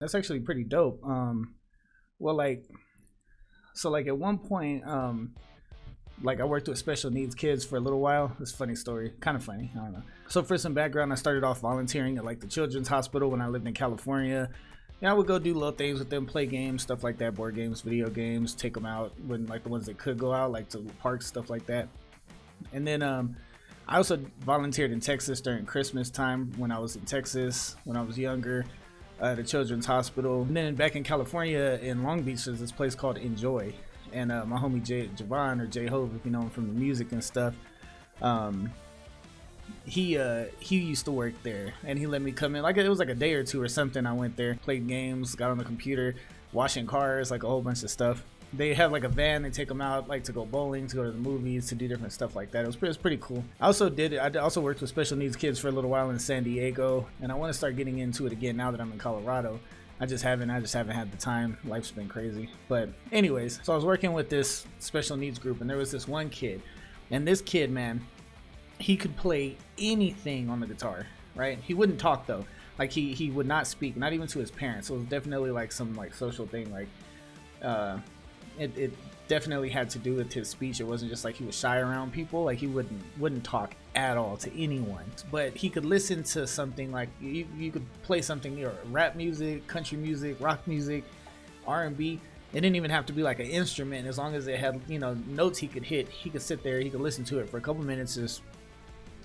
That's actually pretty dope. Well, like at one point, like I worked with special needs kids for a little while. It's a funny story, kind of funny. I don't know. So for some background, I started off volunteering at like the Children's Hospital when I lived in California. Yeah, I would go do little things with them, play games, stuff like that, board games, video games, take them out when like the ones that could go out, like to parks, stuff like that. And then I also volunteered in Texas during Christmas time when I was in Texas when I was younger, at the Children's Hospital. And then back in California in Long Beach, there's this place called Enjoy, and my homie Javon, or J Hove, if you know him from the music and stuff. He used to work there, and he let me come in. Like it was like a day or two or something. I went there, played games, got on the computer, washing cars, like a whole bunch of stuff. They have like a van, they take them out like to go bowling, to go to the movies, to do different stuff like that. It was pretty cool. I also worked with special needs kids for a little while in San Diego, and I want to start getting into it again now that I'm in Colorado. I just haven't had the time. Life's been crazy. But anyways, so I was working with this special needs group, and there was this one kid, and this kid, man, he could play anything on the guitar, right? He wouldn't talk though. Like he would not speak, not even to his parents. So it was definitely like some like social thing. Like it definitely had to do with his speech. It wasn't just like he was shy around people. Like he wouldn't talk at all to anyone. But he could listen to something like you could play something, you know, rap music, country music, rock music, R&B. It didn't even have to be like an instrument. As long as it had, you know, notes he could hit, he could sit there, he could listen to it for a couple minutes, just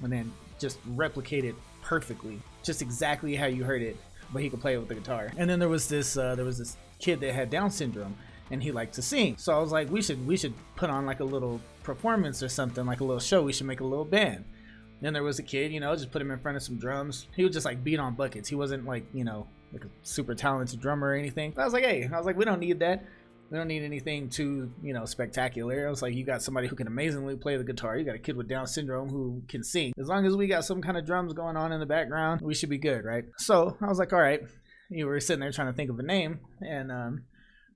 and then just replicate it perfectly, just exactly how you heard it. But he could play it with the guitar. And then there was this kid that had Down syndrome, and he liked to sing. So I was like, we should put on like a little performance or something, like a little show. We should make a little band. Then there was a kid, you know, just put him in front of some drums. He would just like beat on buckets. He wasn't like, you know, like a super talented drummer or anything. But I was like, we don't need that. We don't need anything too, you know, spectacular. I was like, you got somebody who can amazingly play the guitar. You got a kid with Down syndrome who can sing. As long as we got some kind of drums going on in the background, we should be good, right? So I was like, all right. You were sitting there trying to think of a name, and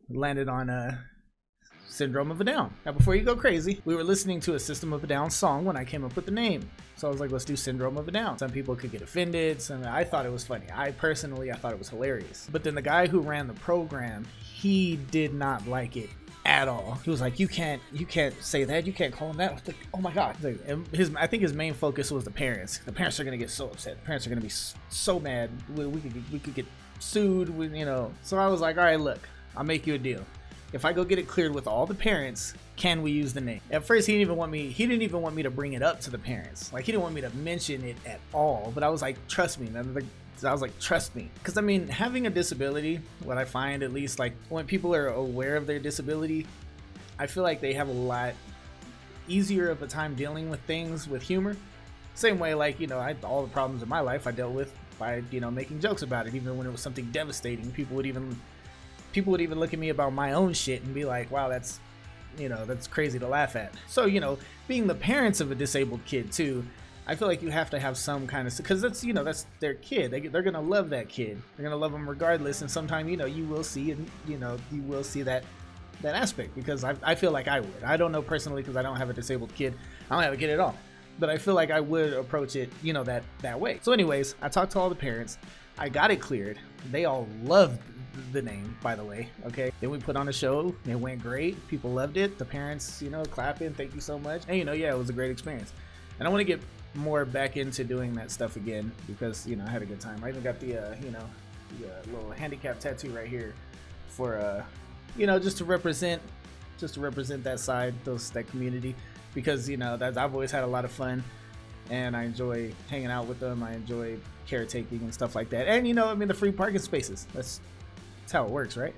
landed on Syndrome of a Down. Now, before you go crazy, we were listening to a System of a Down song when I came up with the name. So I was like, let's do Syndrome of a Down. Some people could get offended. I thought it was funny. I thought it was hilarious. But then the guy who ran the program, he did not like it at all. He was like, you can't say that. You can't call him that. Like, oh my God. I think his main focus was the parents. The parents are going to get so upset. The parents are going to be so mad. We could get sued, you know. So I was like, all right, look, I'll make you a deal. If I go get it cleared with all the parents, can we use the name? At first, he didn't even want me to bring it up to the parents. Like, he didn't want me to mention it at all. But I was like, trust me, man. I was like, trust me. Because, I mean, having a disability, what I find at least, like, when people are aware of their disability, I feel like they have a lot easier of a time dealing with things with humor. Same way, like, you know, all the problems in my life I dealt with by, you know, making jokes about it. Even when it was something devastating, people would even look at me about my own shit and be like, wow, that's crazy to laugh at. So, you know, being the parents of a disabled kid too, I feel like you have to have some kind of, because that's their kid. They're gonna love that kid. They're gonna love them regardless. And sometimes, you know, you will see that aspect, because I feel like I would. I don't know personally, because I don't have a disabled kid. I don't have a kid at all. But I feel like I would approach it, you know, that way. So anyways, I talked to all the parents. I got it cleared. They all loved the name, by the way. Okay, then we put on a show. It went great. People loved it. The parents, you know, clapping, thank you so much. And, you know, yeah, it was a great experience. And I want to get more back into doing that stuff again, because, you know, I had a good time. I even got the little handicap tattoo right here for you know, just to represent that side, that community, because, you know, I've always had a lot of fun, and I enjoy hanging out with them. I enjoy caretaking and stuff like that. And, you know, I mean, the free parking spaces, that's how it works, right?